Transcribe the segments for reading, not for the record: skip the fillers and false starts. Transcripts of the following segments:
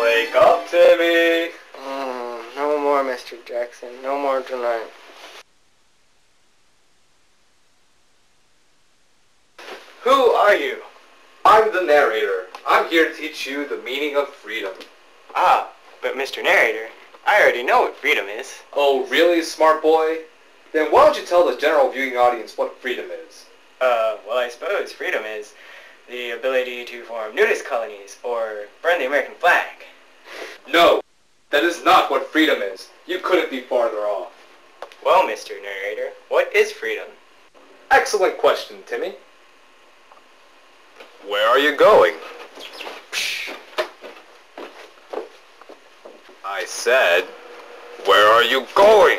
Wake up, Timmy! No more, Mr. Jackson. No more tonight. Who are you? I'm the narrator. I'm here to teach you the meaning of freedom. Ah, but Mr. Narrator, I already know what freedom is. Oh, really, smart boy? Then why don't you tell the general viewing audience what freedom is? Well, I suppose freedom is the ability to form nudist colonies or burn the American flag. No, that is not what freedom is. You couldn't be farther off. Well, Mr. Narrator, what is freedom? Excellent question, Timmy. Where are you going? I said, where are you going?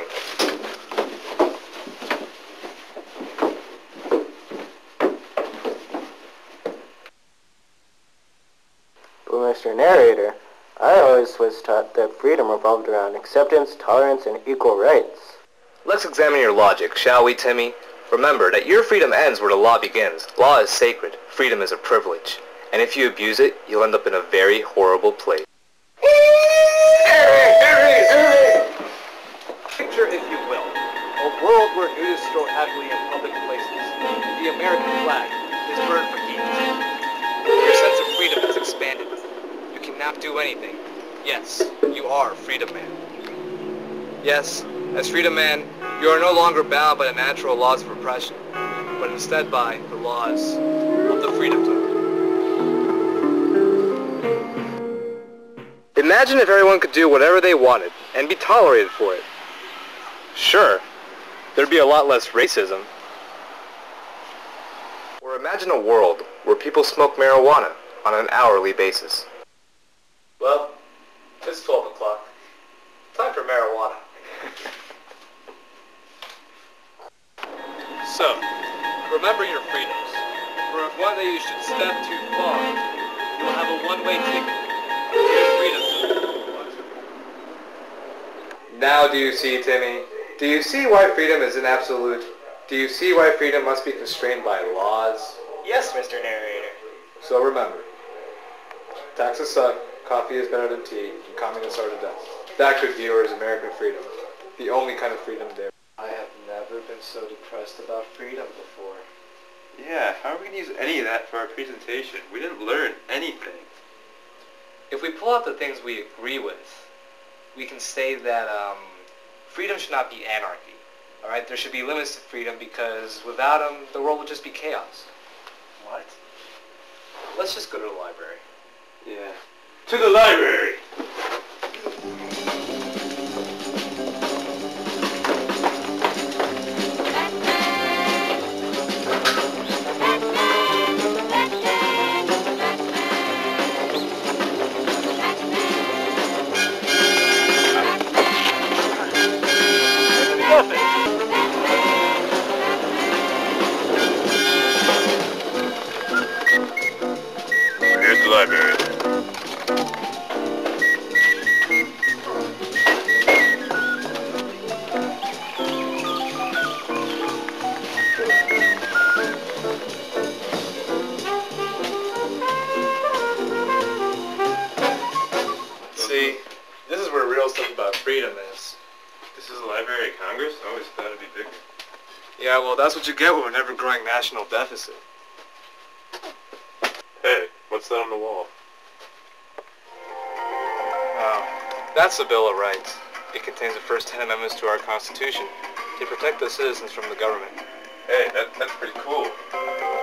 But Mr. Narrator, I always was taught that freedom revolved around acceptance, tolerance, and equal rights. Let's examine your logic, shall we, Timmy? Remember that your freedom ends where the law begins. Law is sacred. Freedom is a privilege. And if you abuse it, you'll end up in a very horrible place. Picture, if you will, a world where nudists stroll happily in public places. The American flag is burned for heat. Your sense of freedom has expanded. You can now do anything. Yes, you are Freedom Man. Yes, as Freedom Man, you are no longer bound by the natural laws of oppression, but instead by the laws of the Freedom Zone. Imagine if everyone could do whatever they wanted and be tolerated for it. Sure, there'd be a lot less racism. Or imagine a world where people smoke marijuana on an hourly basis. Well, it's 12 o'clock. Time for marijuana. So, remember your freedoms. For if one day you should step too far, you'll have a one-way ticket to your freedom zone. Now do you see, Timmy? Do you see why freedom is an absolute? Do you see why freedom must be constrained by laws? Yes, Mr. Narrator. So remember, taxes suck, coffee is better than tea, and communists are to death. That, good viewer, is American freedom. The only kind of freedom there. I have never been so depressed about freedom before. Yeah, how are we going to use any of that for our presentation? We didn't learn anything. If we pull out the things we agree with, we can say that freedom should not be anarchy. Alright, there should be limits to freedom because without them, the world would just be chaos. What? Let's just go to the library. Yeah. To the library! Here's the library. See, this is where real stuff about freedom is. This is the Library of Congress? I always thought it'd be bigger. Yeah, well, that's what you get with an ever-growing national deficit. Hey, what's that on the wall? That's the Bill of Rights. It contains the first 10 amendments to our Constitution to protect the citizens from the government. Hey, that's pretty cool.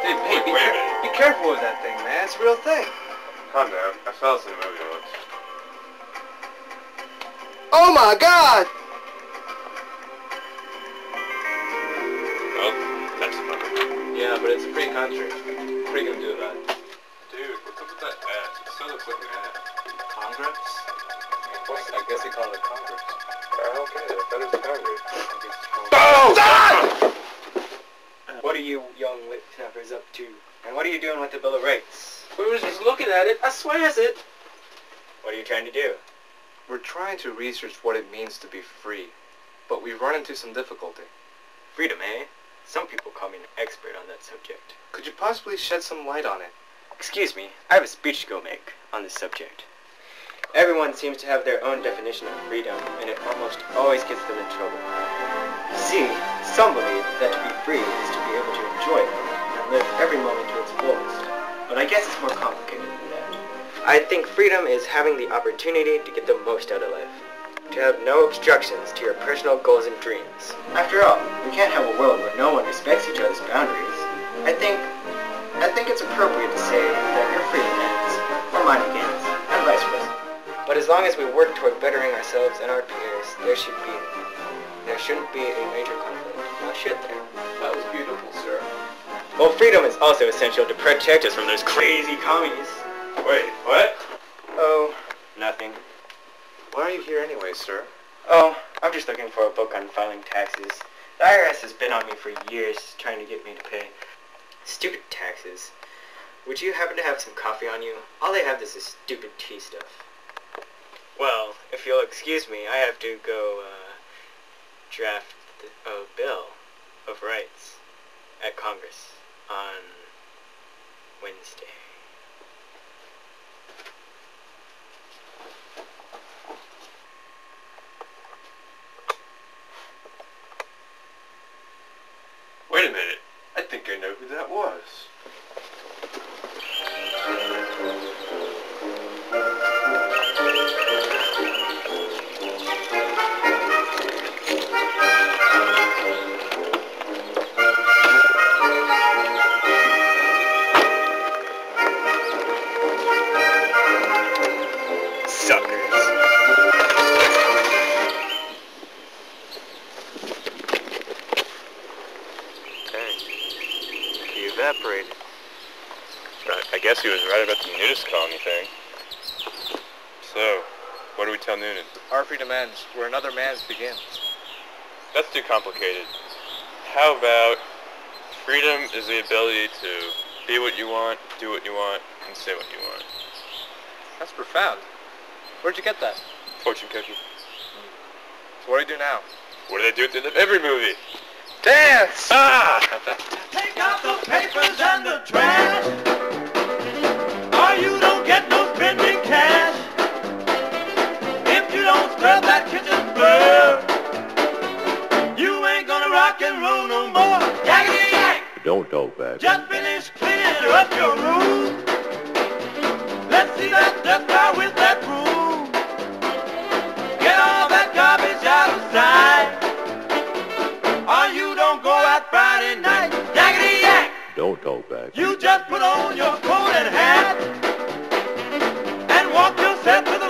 Hey, Wait a minute. be careful with that thing, man. It's a real thing. Calm down. I saw this in a movie once. Oh my God! Well, that's the number. Yeah, but it's a free country. What are you gonna do about it? Dude, what's up with that ass? It still looks like an ass. Congress? I guess they call it Congress. Okay, I thought it was Congress. What are you young whippersnappers up to? And what are you doing with the Bill of Rights? We were just looking at it. I swear it. What are you trying to do? We're trying to research what it means to be free, but we've run into some difficulty. Freedom, eh? Some people call me an expert on that subject. Could you possibly shed some light on it? Excuse me, I have a speech to go make on this subject. Everyone seems to have their own definition of freedom, and it almost always gets them in trouble. You see, some believe that to be free is to be able to enjoy life and live every moment to its fullest. But I guess it's more complicated than that. I think freedom is having the opportunity to get the most out of life. To have no obstructions to your personal goals and dreams. After all, we can't have a world where no one respects each other's boundaries. I think it's appropriate to say that your freedom ends, or mine begins, and vice versa. But as long as we work toward bettering ourselves and our peers, there shouldn't be a major conflict. Now should there? That was beautiful, sir. Well, freedom is also essential to protect us from those crazy commies. Wait, what? Oh, nothing. Why are you here anyway, sir? Oh, I'm just looking for a book on filing taxes. The IRS has been on me for years, trying to get me to pay stupid taxes. Would you happen to have some coffee on you? All they have is this stupid tea stuff. Well, if you'll excuse me, I have to go, draft a bill of rights at Congress on Wednesday. Wait a minute. I think I know who that was. Evaporated. I guess he was right about the nudist colony thing. So, what do we tell Noonan? Our freedom ends where another man's begins. That's too complicated. How about freedom is the ability to be what you want, do what you want, and say what you want. That's profound. Where'd you get that? Fortune cookie. So what do you do now? What do they do at the end of every movie? Dance! Ah! Take out the papers and the trash, or you don't get no spending cash. If you don't scrub that kitchen floor, you ain't gonna rock and roll no more. Yakety yak! Don't talk back. Just finish cleaning up your room. Let's see that dust bar with that broom. Get all that garbage out of sight, or you don't go out Friday night. Yakety yak! Don't talk back. You just put on your coat and hat and walk yourself to the